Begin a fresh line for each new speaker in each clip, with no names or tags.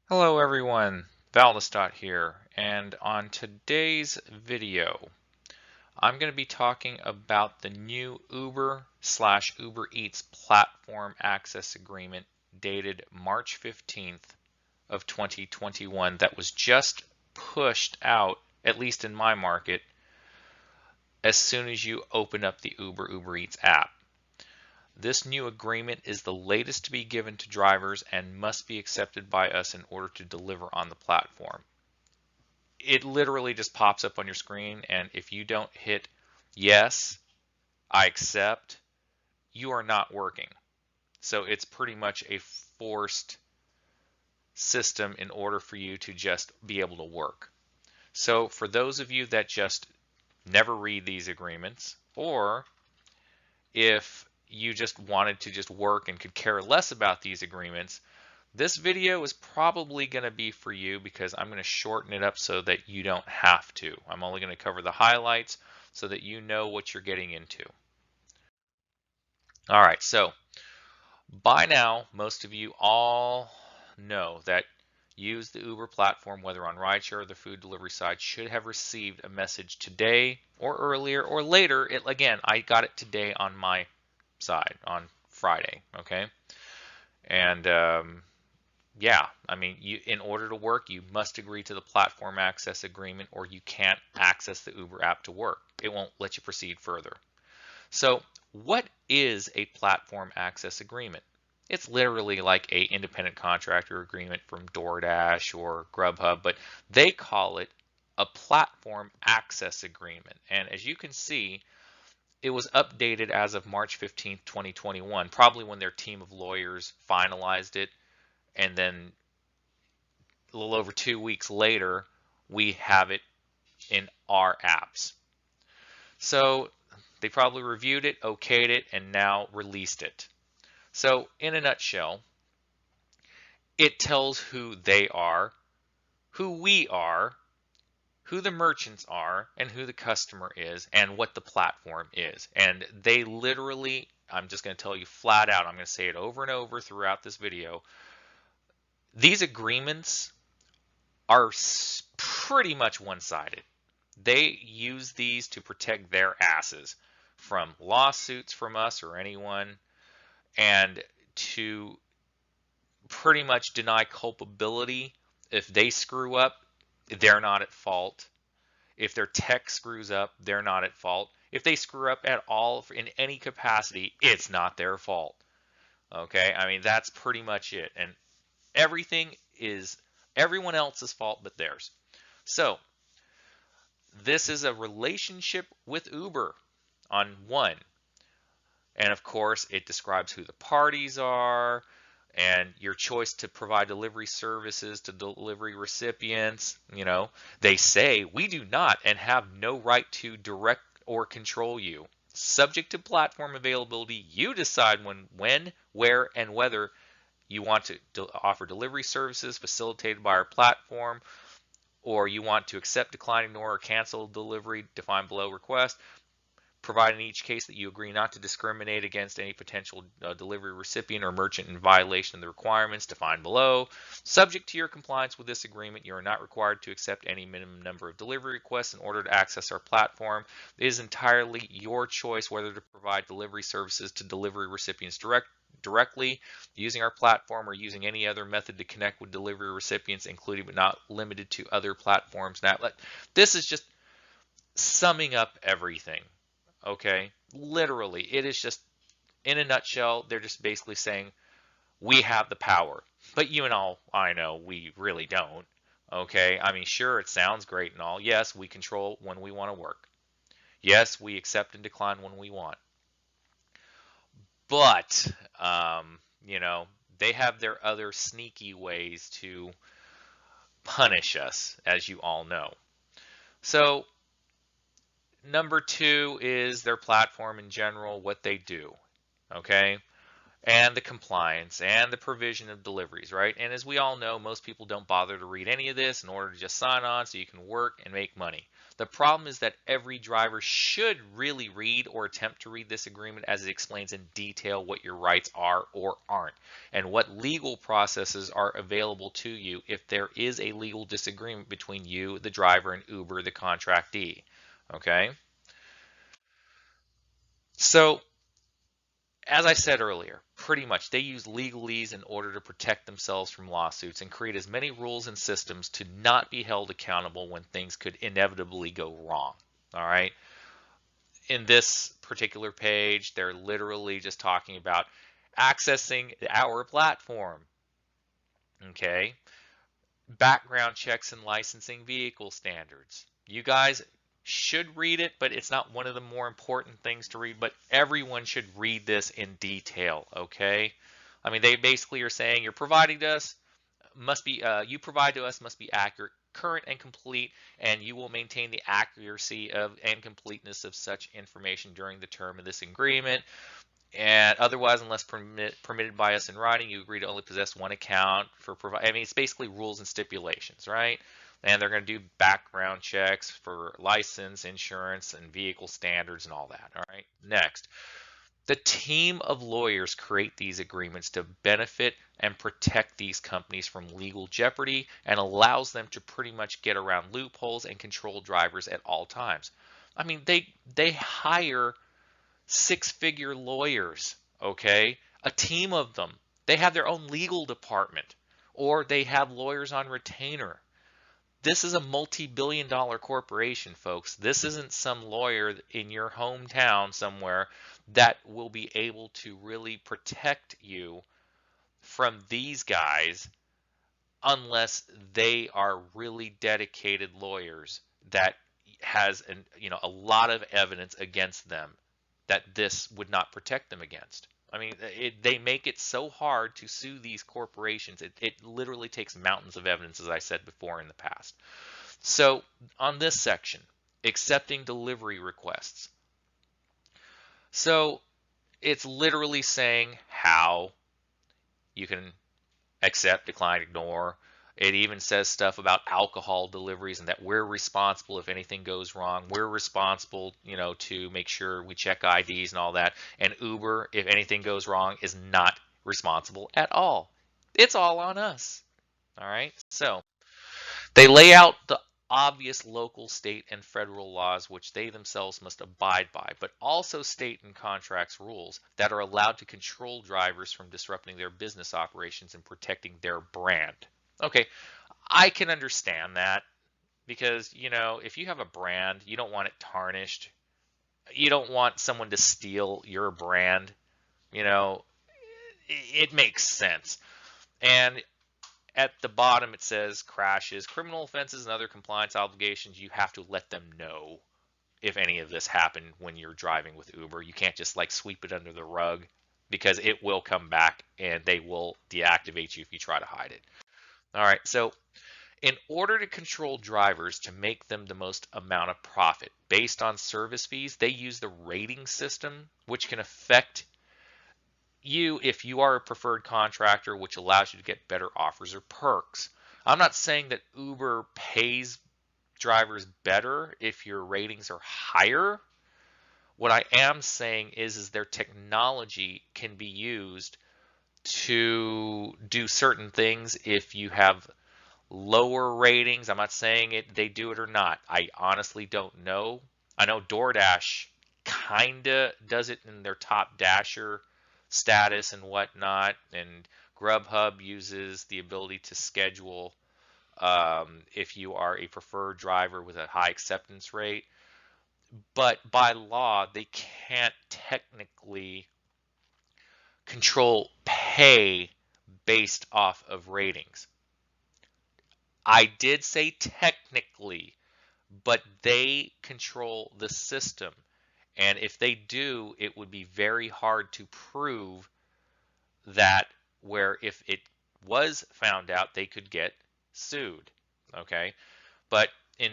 Hello everyone, Valdestot here, and on today's video, I'm going to be talking about the new Uber/UberEats platform access agreement dated March 15th of 2021 that was just pushed out, at least in my market, as soon as you open up the UberEats app. This new agreement is the latest to be given to drivers and must be accepted by us in order to deliver on the platform. It literally just pops up on your screen, and if you don't hit yes, I accept, you are not working. So it's pretty much a forced system in order for you to just be able to work. So for those of you that just never read these agreements, or if you just wanted to just work and could care less about these agreements, this video is probably going to be for you because I'm going to shorten it up so that you don't have to. I'm only going to cover the highlights so that you know what you're getting into. All right, so by now, most of you all know that use the Uber platform, whether on rideshare or the food delivery side, should have received a message today or earlier or later. Again, I got it today on my side on Friday, okay? And yeah, I mean, in order to work, you must agree to the platform access agreement or you can't access the Uber app to work. It won't let you proceed further. So what is a platform access agreement? It's literally like a independent contractor agreement from DoorDash or Grubhub, but they call it a platform access agreement. And as you can see, it was updated as of March 15th, 2021, probably when their team of lawyers finalized it. And then a little over 2 weeks later, we have it in our apps. So they probably reviewed it, okayed it, and now released it. So in a nutshell, it tells who they are, who we are, who the merchants are, and who the customer is, and what the platform is. And they literally, I'm just going to tell you flat out, I'm going to say it over and over throughout this video, these agreements are pretty much one-sided. They use these to protect their asses from lawsuits from us or anyone, and to pretty much deny culpability. If they screw up, they're not at fault. If their tech screws up, they're not at fault. If they screw up at all in any capacity, it's not their fault. Okay, I mean, that's pretty much it. And everything is everyone else's fault but theirs. So this is a relationship with Uber on one. And of course, it describes who the parties are and your choice to provide delivery services to delivery recipients. You know, they say we do not and have no right to direct or control you. Subject to platform availability, you decide when, where, and whether you want to offer delivery services facilitated by our platform, or you want to accept, decline, ignore, or cancel delivery defined below request. Provide in each case that you agree not to discriminate against any potential delivery recipient or merchant in violation of the requirements defined below. Subject to your compliance with this agreement, you are not required to accept any minimum number of delivery requests in order to access our platform. It is entirely your choice whether to provide delivery services to delivery recipients directly using our platform or using any other method to connect with delivery recipients, including but not limited to other platforms. Now, this is just summing up everything. Okay, literally, it is just in a nutshell, they're just basically saying we have the power, but you and all, I know we really don't. Okay, I mean, sure, it sounds great and all. Yes, we control when we want to work. Yes, we accept and decline when we want. But, you know, they have their other sneaky ways to punish us, as you all know. So, number two is their platform in general, what they do. Okay, and the compliance and the provision of deliveries, right? And as we all know, most people don't bother to read any of this in order to just sign on so you can work and make money. The problem is that every driver should really read or attempt to read this agreement, as it explains in detail what your rights are or aren't and what legal processes are available to you if there is a legal disagreement between you, the driver, and Uber, the contractee. Okay? So, as I said earlier, pretty much they use legalese in order to protect themselves from lawsuits and create as many rules and systems to not be held accountable when things could inevitably go wrong. All right. In this particular page, they're literally just talking about accessing our platform. Okay. Background checks and licensing vehicle standards. You guys should read it, but it's not one of the more important things to read, but everyone should read this in detail, okay? I mean, they basically are saying you're providing to us must be you provide to us must be accurate, current, and complete, and you will maintain the accuracy of and completeness of such information during the term of this agreement. And otherwise, unless permitted by us in writing, you agree to only possess one account for provide. I mean, it's basically rules and stipulations, right? And they're going to do background checks for license, insurance, and vehicle standards and all that. All right. Next, the team of lawyers create these agreements to benefit and protect these companies from legal jeopardy and allows them to pretty much get around loopholes and control drivers at all times. I mean, they hire six-figure lawyers, okay? A team of them. They have their own legal department, or they have lawyers on retainer. This is a multi-billion dollar corporation, folks. This isn't some lawyer in your hometown somewhere that will be able to really protect you from these guys unless they are really dedicated lawyers that has a lot of evidence against them that this would not protect them against. I mean, they make it so hard to sue these corporations. It literally takes mountains of evidence, as I said before in the past. So on this section, accepting delivery requests. So it's literally saying how you can accept, decline, ignore. It even says stuff about alcohol deliveries and that we're responsible if anything goes wrong. We're responsible, to make sure we check IDs and all that. And Uber, if anything goes wrong, is not responsible at all. It's all on us. All right. So they lay out the obvious local, state, and federal laws which they themselves must abide by, but also state and contracts rules that are allowed to control drivers from disrupting their business operations and protecting their brand. Okay, I can understand that because, if you have a brand, you don't want it tarnished. You don't want someone to steal your brand. It makes sense. And at the bottom, it says crashes, criminal offenses, and other compliance obligations. You have to let them know if any of this happened when you're driving with Uber. You can't just sweep it under the rug because it will come back and they will deactivate you if you try to hide it. All right, so in order to control drivers to make them the most amount of profit based on service fees, they use the rating system, which can affect you if you are a preferred contractor, which allows you to get better offers or perks. I'm not saying that Uber pays drivers better if your ratings are higher. What I am saying is their technology can be used to do certain things if you have lower ratings. I'm not saying they do it or not. I honestly don't know. I know DoorDash kinda does it in their top dasher status and whatnot, and Grubhub uses the ability to schedule if you are a preferred driver with a high acceptance rate. But by law, they can't technically control pay based off of ratings. I did say technically, but they control the system. And if they do, it would be very hard to prove that, where if it was found out, they could get sued. Okay. But in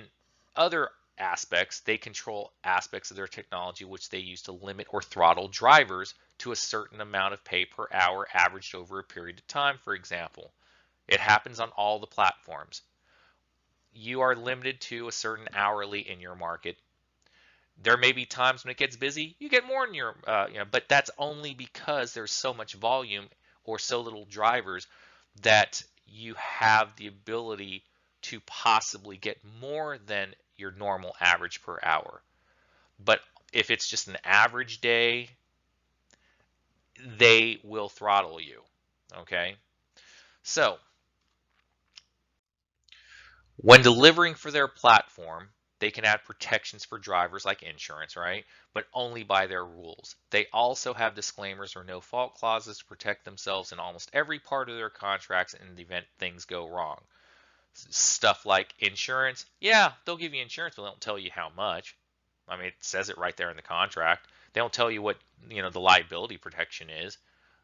other aspects, they control aspects of their technology which they use to limit or throttle drivers to a certain amount of pay per hour averaged over a period of time, for example. It happens on all the platforms. You are limited to a certain hourly in your market. There may be times when it gets busy, you get more in your, but that's only because there's so much volume or so little drivers that you have the ability to possibly get more than your normal average per hour. But if it's just an average day, they will throttle you. Okay. So when delivering for their platform, they can add protections for drivers like insurance, right? But only by their rules. They also have disclaimers or no fault clauses to protect themselves in almost every part of their contracts in the event things go wrong. Stuff like insurance, yeah, they'll give you insurance, but they don't tell you how much. I mean, it says it right there in the contract. They don't tell you what, the liability protection is.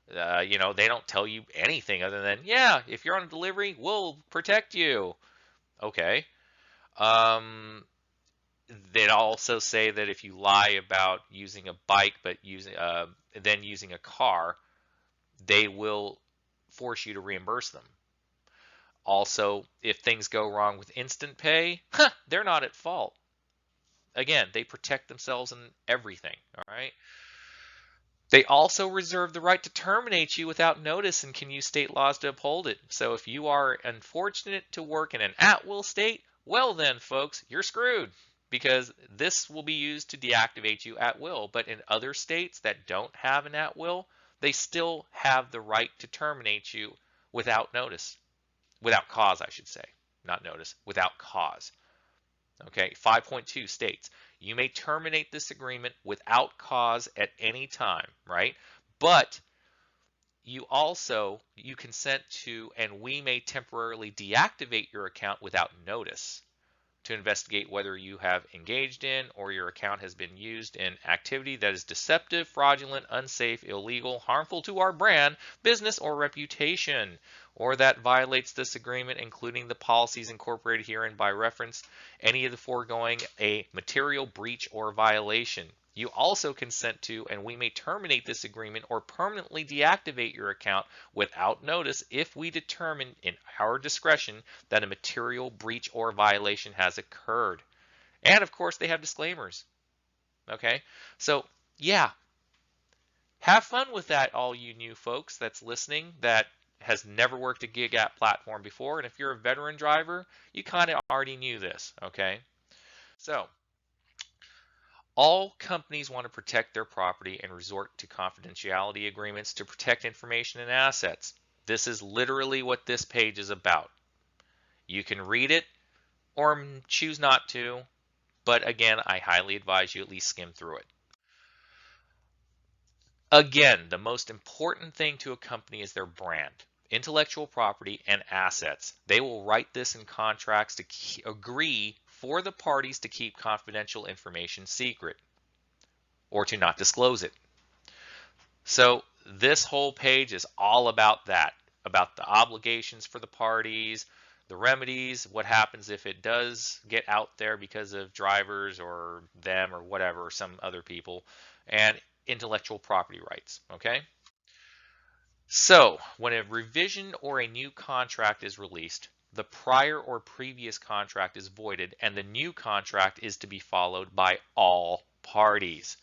They don't tell you anything other than, yeah, if you're on a delivery, we'll protect you. Okay. Um, they'd also say that if you lie about using a bike but then using a car, they will force you to reimburse them. Also, if things go wrong with instant pay, they're not at fault. Again, they protect themselves in everything, all right? They also reserve the right to terminate you without notice and can use state laws to uphold it. So if you are unfortunate to work in an at-will state, well then, folks, you're screwed because this will be used to deactivate you at will. But in other states that don't have an at-will, they still have the right to terminate you without notice. Without cause, I should say. Not notice, without cause. Okay, 5.2 states, you may terminate this agreement without cause at any time, right? But you consent to, and we may temporarily deactivate your account without notice to investigate whether you have engaged in or your account has been used in activity that is deceptive, fraudulent, unsafe, illegal, harmful to our brand, business, or reputation, or that violates this agreement, including the policies incorporated herein by reference, any of the foregoing, a material breach or violation. You also consent to, and we may terminate this agreement or permanently deactivate your account without notice if we determine in our discretion that a material breach or violation has occurred. And of course, they have disclaimers. Okay, so yeah, have fun with that, all you new folks that's listening that has never worked a gig app platform before. And if you're a veteran driver, you kind of already knew this. Okay, so all companies want to protect their property and resort to confidentiality agreements to protect information and assets. This is literally what this page is about. You can read it or choose not to, but again, I highly advise you at least skim through it. Again, the most important thing to a company is their brand, intellectual property, and assets. They will write this in contracts to agree for the parties to keep confidential information secret or to not disclose it. So this whole page is all about that, about the obligations for the parties, the remedies, what happens if it does get out there because of drivers or them or whatever, or some other people, and intellectual property rights, okay? So when a revision or a new contract is released, the prior or previous contract is voided and the new contract is to be followed by all parties.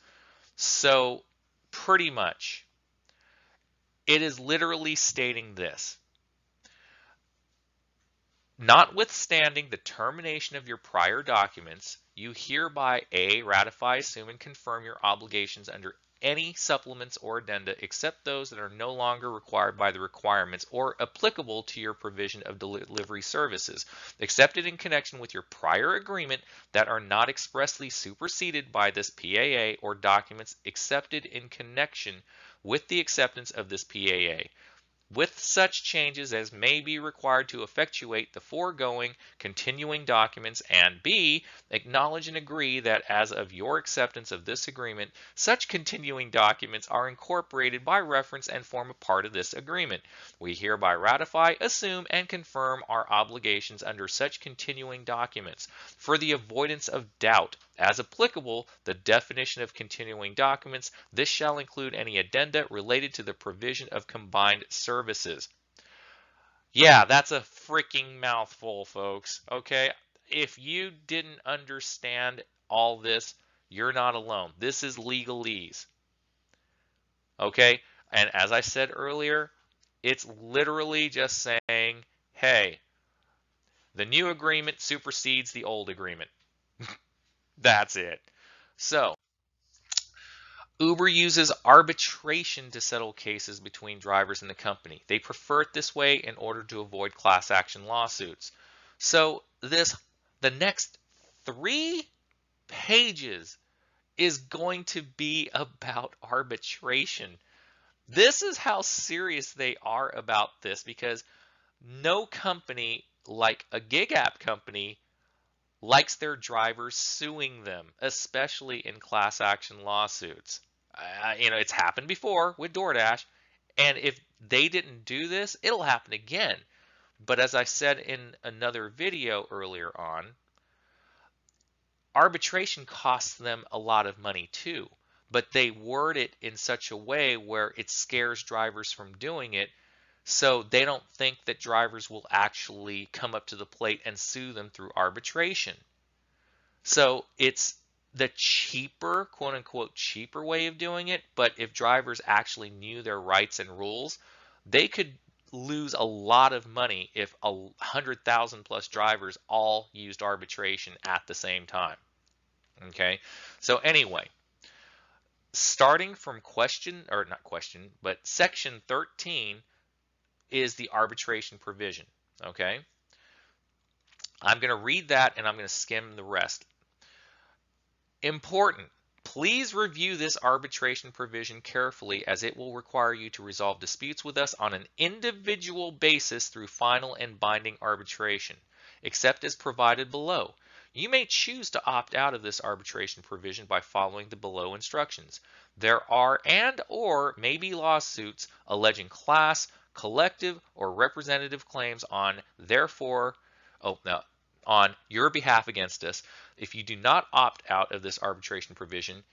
So pretty much, it is literally stating this. Notwithstanding the termination of your prior documents, you hereby A, ratify, assume, and confirm your obligations under any supplements or addenda except those that are no longer required by the requirements or applicable to your provision of delivery services, accepted in connection with your prior agreement that are not expressly superseded by this PAA or documents accepted in connection with the acceptance of this PAA. with such changes as may be required to effectuate the foregoing continuing documents, and B, acknowledge and agree that as of your acceptance of this agreement, such continuing documents are incorporated by reference and form a part of this agreement. We hereby ratify, assume, and confirm our obligations under such continuing documents. For the avoidance of doubt, as applicable, the definition of continuing documents, this shall include any addenda related to the provision of combined services. Yeah, that's a freaking mouthful, folks. Okay, if you didn't understand all this, you're not alone. This is legalese. Okay, and as I said earlier, it's literally just saying, hey, the new agreement supersedes the old agreement. That's it. So, Uber uses arbitration to settle cases between drivers and the company. They prefer it this way in order to avoid class action lawsuits. So the next 3 pages is going to be about arbitration. This is how serious they are about this, because no company like a gig app company likes their drivers suing them, especially in class action lawsuits. It's happened before with DoorDash, and if they didn't do this, it'll happen again. But as I said in another video earlier on, arbitration costs them a lot of money too, but they word it in such a way where it scares drivers from doing it, so they don't think that drivers will actually come up to the plate and sue them through arbitration. So it's the cheaper, quote unquote, cheaper way of doing it. But if drivers actually knew their rights and rules, they could lose a lot of money if 100,000 plus drivers all used arbitration at the same time. Okay, so anyway, starting from section 13 is the arbitration provision. Okay, I'm going to read that and I'm going to skim the rest. Important. Please review this arbitration provision carefully, as it will require you to resolve disputes with us on an individual basis through final and binding arbitration, except as provided below. You may choose to opt out of this arbitration provision by following the below instructions. There are and/or may be lawsuits alleging class, collective, or representative claims on your behalf against us. If you do not opt out of this arbitration provision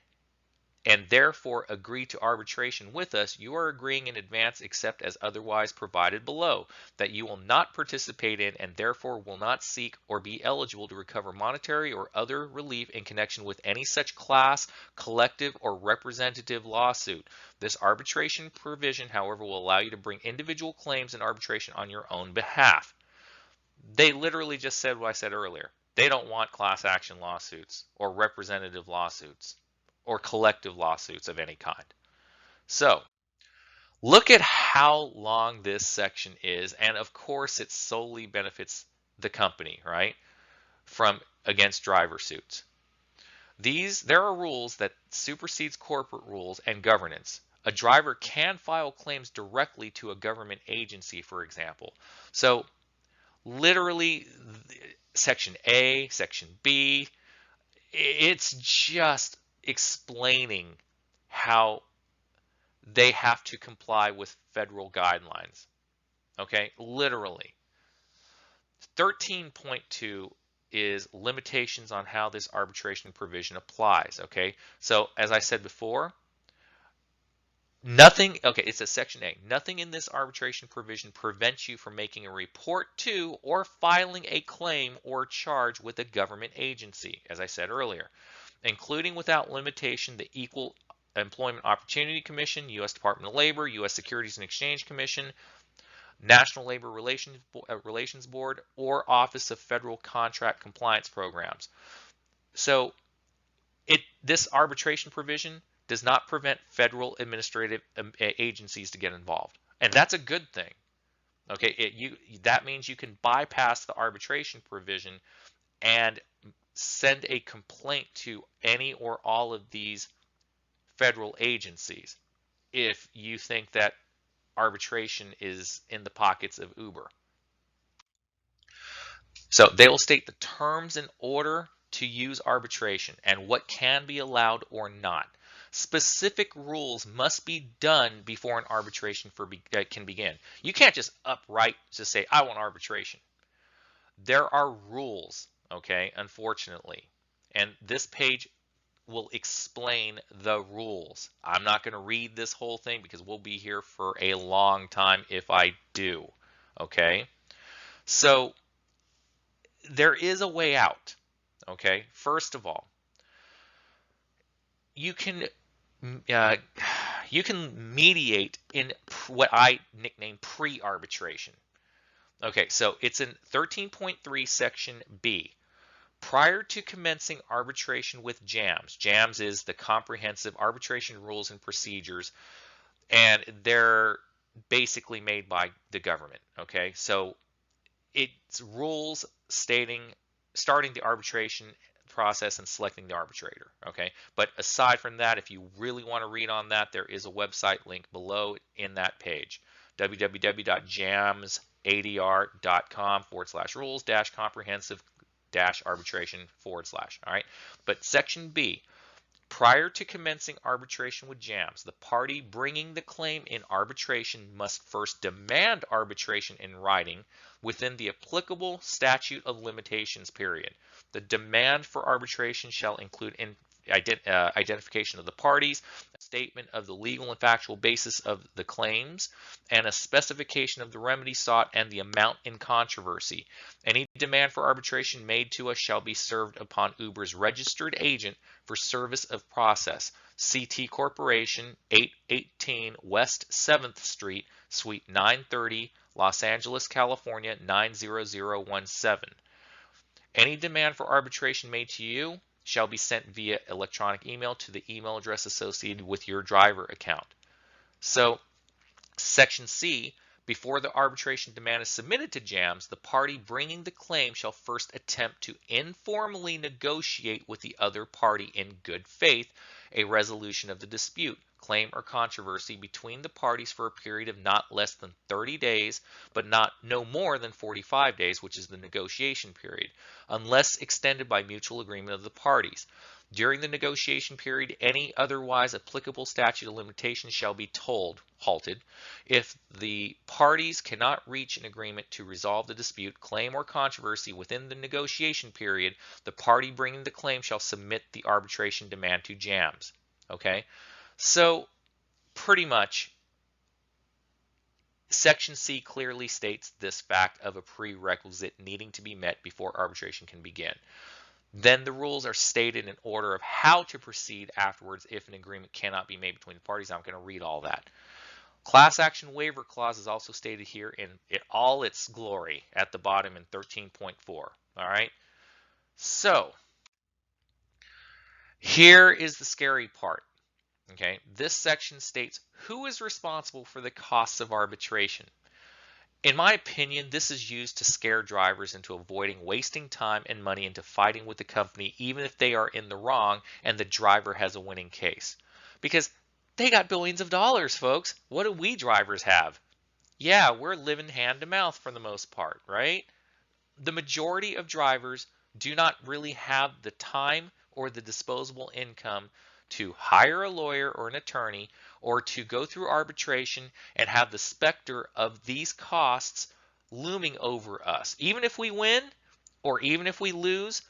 and therefore agree to arbitration with us, you are agreeing in advance, except as otherwise provided below, that you will not participate in and therefore will not seek or be eligible to recover monetary or other relief in connection with any such class, collective, or representative lawsuit. This arbitration provision, however, will allow you to bring individual claims in arbitration on your own behalf. They literally just said what I said earlier. They don't want class action lawsuits or representative lawsuits or collective lawsuits of any kind. So look at how long this section is, and of course it solely benefits the company, right, from against driver suits. There are rules that supersedes corporate rules and governance. A driver can file claims directly to a government agency, for example. So literally, section A, section B, it's just explaining how they have to comply with federal guidelines. Okay, literally. 13.2 is limitations on how this arbitration provision applies. Okay, so as I said before, it's a section A. Nothing in this arbitration provision prevents you from making a report to or filing a claim or charge with a government agency, as I said earlier, including without limitation the Equal Employment Opportunity Commission, U.S. Department of Labor, U.S. Securities and Exchange Commission, National Labor Relations Board, or Office of Federal Contract Compliance Programs. So this arbitration provision does not prevent federal administrative agencies to get involved, and that's a good thing. Okay, that means you can bypass the arbitration provision and send a complaint to any or all of these federal agencies if you think that arbitration is in the pockets of Uber. So they will state the terms in order to use arbitration and what can be allowed or not. Specific rules must be done before an arbitration can begin. You can't just upright just say, I want arbitration. There are rules, okay, unfortunately. And this page will explain the rules. I'm not going to read this whole thing because we'll be here for a long time if I do, okay? So there is a way out, okay? First of all, you can mediate in what I nickname pre-arbitration. Okay, so it's in 13.3 section B. Prior to commencing arbitration with JAMS, JAMS is the Comprehensive Arbitration Rules and Procedures, and they're basically made by the government, okay? So it's rules stating starting the arbitration process and selecting the arbitrator, okay? But aside from that, if you really want to read on that, there is a website link below in that page, www.jamsadr.com/rules-comprehensive-arbitration/. All right. But section B, prior to commencing arbitration with JAMS, the party bringing the claim in arbitration must first demand arbitration in writing within the applicable statute of limitations period. The demand for arbitration shall include identification of the parties, a statement of the legal and factual basis of the claims, and a specification of the remedy sought and the amount in controversy. Any demand for arbitration made to us shall be served upon Uber's registered agent for service of process, CT Corporation, 818 West 7th Street, Suite 930, Los Angeles, California, 90017. Any demand for arbitration made to you shall be sent via electronic email to the email address associated with your driver account. So, Section C, before the arbitration demand is submitted to JAMS, the party bringing the claim shall first attempt to informally negotiate with the other party in good faith a resolution of the dispute, claim, or controversy between the parties for a period of not less than 30 days, but no more than 45 days, which is the negotiation period, unless extended by mutual agreement of the parties. During the negotiation period, any otherwise applicable statute of limitations shall be halted. If the parties cannot reach an agreement to resolve the dispute, claim, or controversy within the negotiation period, the party bringing the claim shall submit the arbitration demand to JAMS. Okay? So, pretty much, Section C clearly states this fact of a prerequisite needing to be met before arbitration can begin. Then the rules are stated in order of how to proceed afterwards if an agreement cannot be made between the parties. I'm going to read all that. Class action waiver clause is also stated here in all its glory at the bottom in 13.4. All right. So here is the scary part. Okay. This section states who is responsible for the costs of arbitration. In my opinion, this is used to scare drivers into avoiding wasting time and money into fighting with the company, even if they are in the wrong and the driver has a winning case. Because they got billions of dollars, folks. What do we drivers have? Yeah, we're living hand to mouth for the most part, right? The majority of drivers do not really have the time or the disposable income to hire a lawyer or an attorney or to go through arbitration and have the specter of these costs looming over us. Even if we win or even if we lose,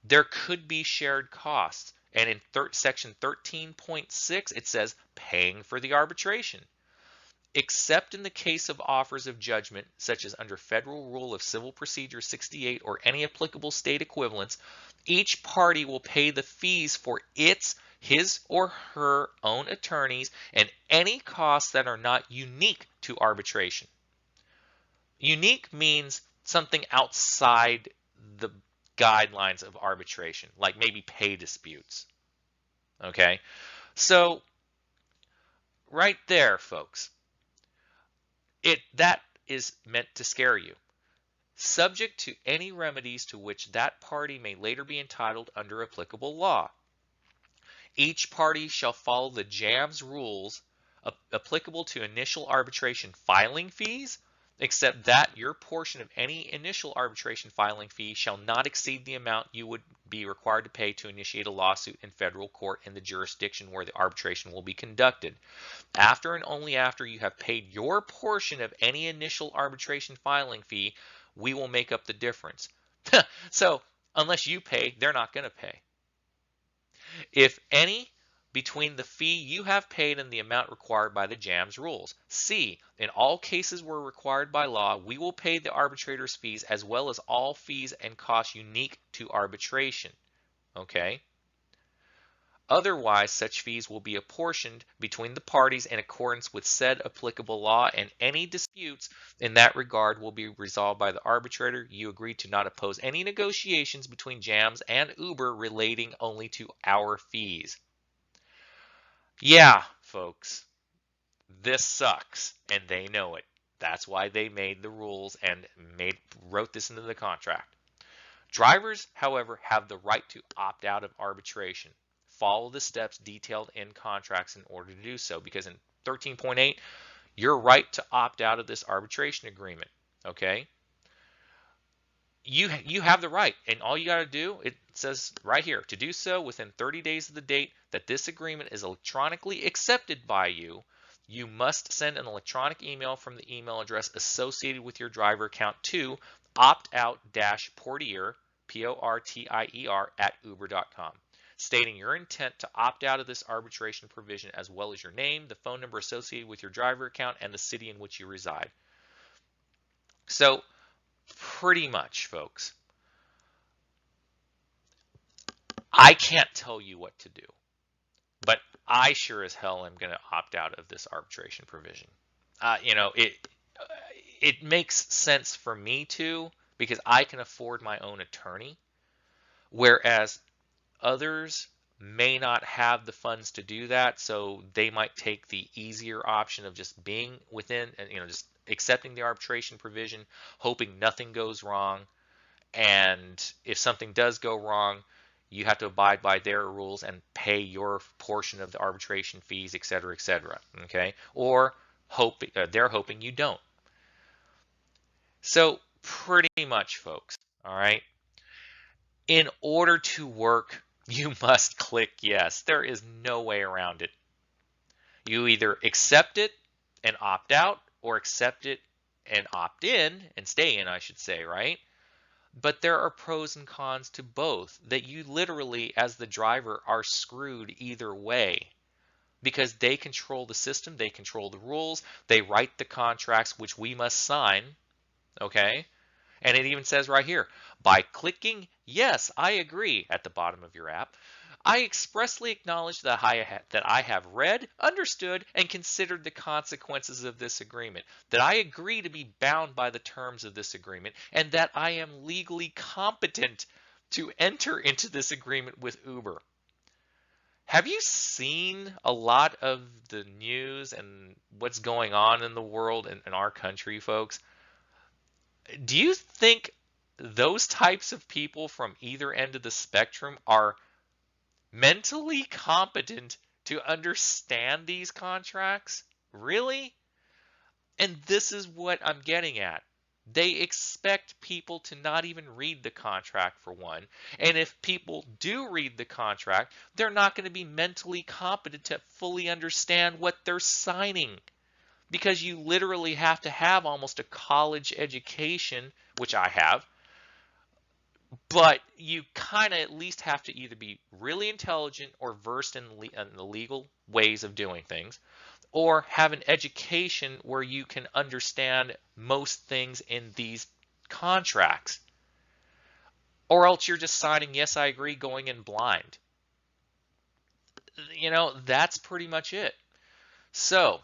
there could be shared costs. And in section 13.6, it says paying for the arbitration. Except in the case of offers of judgment, such as under Federal Rule of Civil Procedure 68 or any applicable state equivalents, each party will pay the fees for his or her own attorneys and any costs that are not unique to arbitration. Unique means something outside the guidelines of arbitration, like maybe pay disputes. Okay, so right there, folks, that is meant to scare you. Subject to any remedies to which that party may later be entitled under applicable law. Each party shall follow the JAMS rules applicable to initial arbitration filing fees, except that your portion of any initial arbitration filing fee shall not exceed the amount you would be required to pay to initiate a lawsuit in federal court in the jurisdiction where the arbitration will be conducted. After and only after you have paid your portion of any initial arbitration filing fee, we will make up the difference. So unless you pay, they're not going to pay. If any, between the fee you have paid and the amount required by the JAMS rules. C, in all cases where required by law, we will pay the arbitrator's fees as well as all fees and costs unique to arbitration. Okay? Otherwise, such fees will be apportioned between the parties in accordance with said applicable law, and any disputes in that regard will be resolved by the arbitrator. You agree to not oppose any negotiations between JAMS and Uber relating only to our fees. Yeah, folks, this sucks, and they know it. That's why they made the rules and wrote this into the contract. Drivers, however, have the right to opt out of arbitration. Follow the steps detailed in contracts in order to do so, because in 13.8, you're right to opt out of this arbitration agreement. Okay? You have the right, and all you got to do, it says right here, to do so within 30 days of the date that this agreement is electronically accepted by you, you must send an electronic email from the email address associated with your driver account to optout-portier, P-O-R-T-I-E-R, @uber.com, stating your intent to opt out of this arbitration provision, as well as your name, the phone number associated with your driver account, and the city in which you reside. So pretty much, folks, I can't tell you what to do, but I sure as hell am going to opt out of this arbitration provision. It makes sense for me to, because I can afford my own attorney, whereas others may not have the funds to do that, so they might take the easier option of just being within and just accepting the arbitration provision, hoping nothing goes wrong. And if something does go wrong, you have to abide by their rules and pay your portion of the arbitration fees, etc., etc. Okay, or they're hoping you don't. So pretty much, folks, all right, in order to work, you must click yes. There is no way around it. You either accept it and opt out, or accept it and opt in, and stay in, I should say, right? But there are pros and cons to both, that you literally, as the driver, are screwed either way, because they control the system, they control the rules, they write the contracts which we must sign, okay? And it even says right here, by clicking yes, I agree at the bottom of your app, I expressly acknowledge that I have read, understood, and considered the consequences of this agreement, that I agree to be bound by the terms of this agreement, and that I am legally competent to enter into this agreement with Uber. Have you seen a lot of the news and what's going on in the world and in our country, folks? Do you think those types of people from either end of the spectrum are mentally competent to understand these contracts? Really? And this is what I'm getting at. They expect people to not even read the contract, for one. And if people do read the contract, they're not going to be mentally competent to fully understand what they're signing, because you literally have to have almost a college education, which I have, but you kind of at least have to either be really intelligent or versed in the legal ways of doing things, or have an education where you can understand most things in these contracts. Or else you're just signing, yes, I agree, going in blind. That's pretty much it. So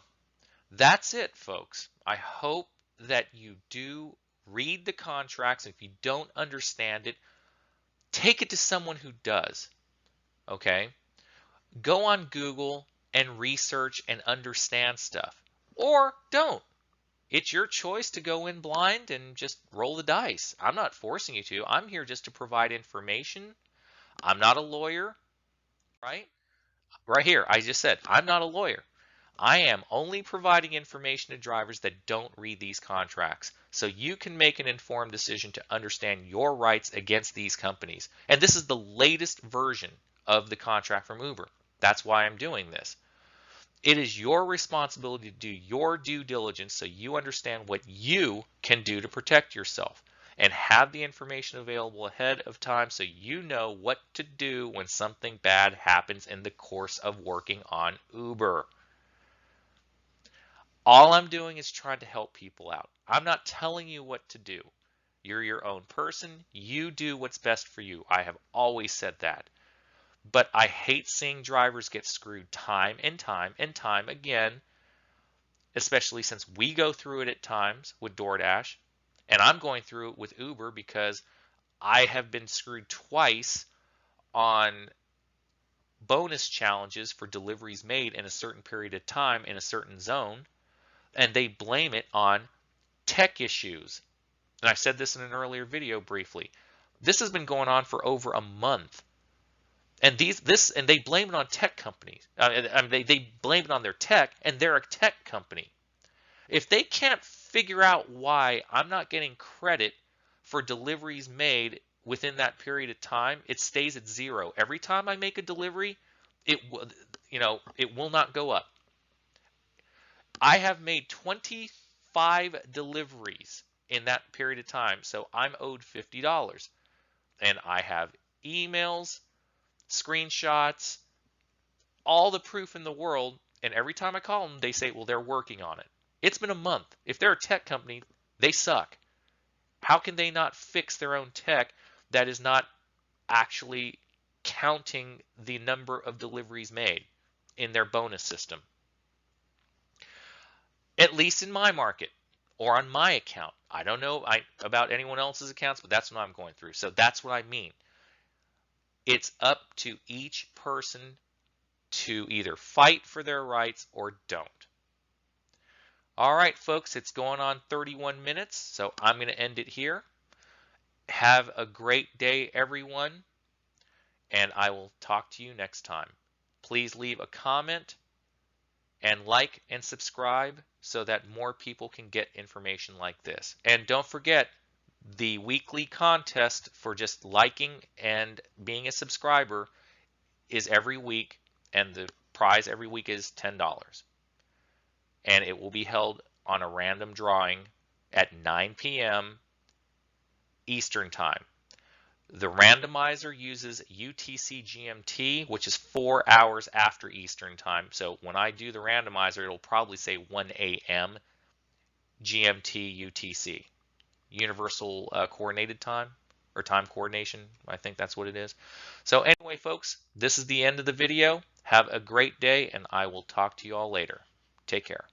that's it, folks. I hope that you do read the contracts. If you don't understand it, take it to someone who does. Okay? Go on Google and research and understand stuff. Or don't. It's your choice to go in blind and just roll the dice. I'm not forcing you to. I'm here just to provide information. I'm not a lawyer, right? Right here, I just said, I'm not a lawyer. I am only providing information to drivers that don't read these contracts, so you can make an informed decision to understand your rights against these companies. And this is the latest version of the contract from Uber. That's why I'm doing this. It is your responsibility to do your due diligence so you understand what you can do to protect yourself and have the information available ahead of time so you know what to do when something bad happens in the course of working on Uber. All I'm doing is trying to help people out. I'm not telling you what to do. You're your own person. You do what's best for you. I have always said that. But I hate seeing drivers get screwed time and time and time again, especially since we go through it at times with DoorDash, and I'm going through it with Uber because I have been screwed twice on bonus challenges for deliveries made in a certain period of time in a certain zone, and they blame it on tech issues. And I said this in an earlier video briefly. This has been going on for over a month. And they blame it on tech companies. They blame it on their tech, and they're a tech company. If they can't figure out why I'm not getting credit for deliveries made within that period of time, it stays at zero. Every time I make a delivery, it will not go up. I have made 25 deliveries in that period of time, so I'm owed $50. And I have emails, screenshots, all the proof in the world, and every time I call them, they say, well, they're working on it. It's been a month. If they're a tech company, they suck. How can they not fix their own tech that is not actually counting the number of deliveries made in their bonus system? At least in my market or on my account. I don't know about anyone else's accounts, but that's what I'm going through. So that's what I mean. It's up to each person to either fight for their rights or don't. All right, folks, it's going on 31 minutes, so I'm going to end it here. Have a great day, everyone, and I will talk to you next time. Please leave a comment and like and subscribe so that more people can get information like this. And don't forget, the weekly contest for just liking and being a subscriber is every week, and the prize every week is $10. And it will be held on a random drawing at 9 p.m. Eastern Time. The randomizer uses UTC GMT, which is 4 hours after Eastern Time. So when I do the randomizer, it'll probably say 1 a.m. GMT UTC, Universal Coordinated Time, or Time Coordination. I think that's what it is. So anyway, folks, this is the end of the video. Have a great day, and I will talk to you all later. Take care.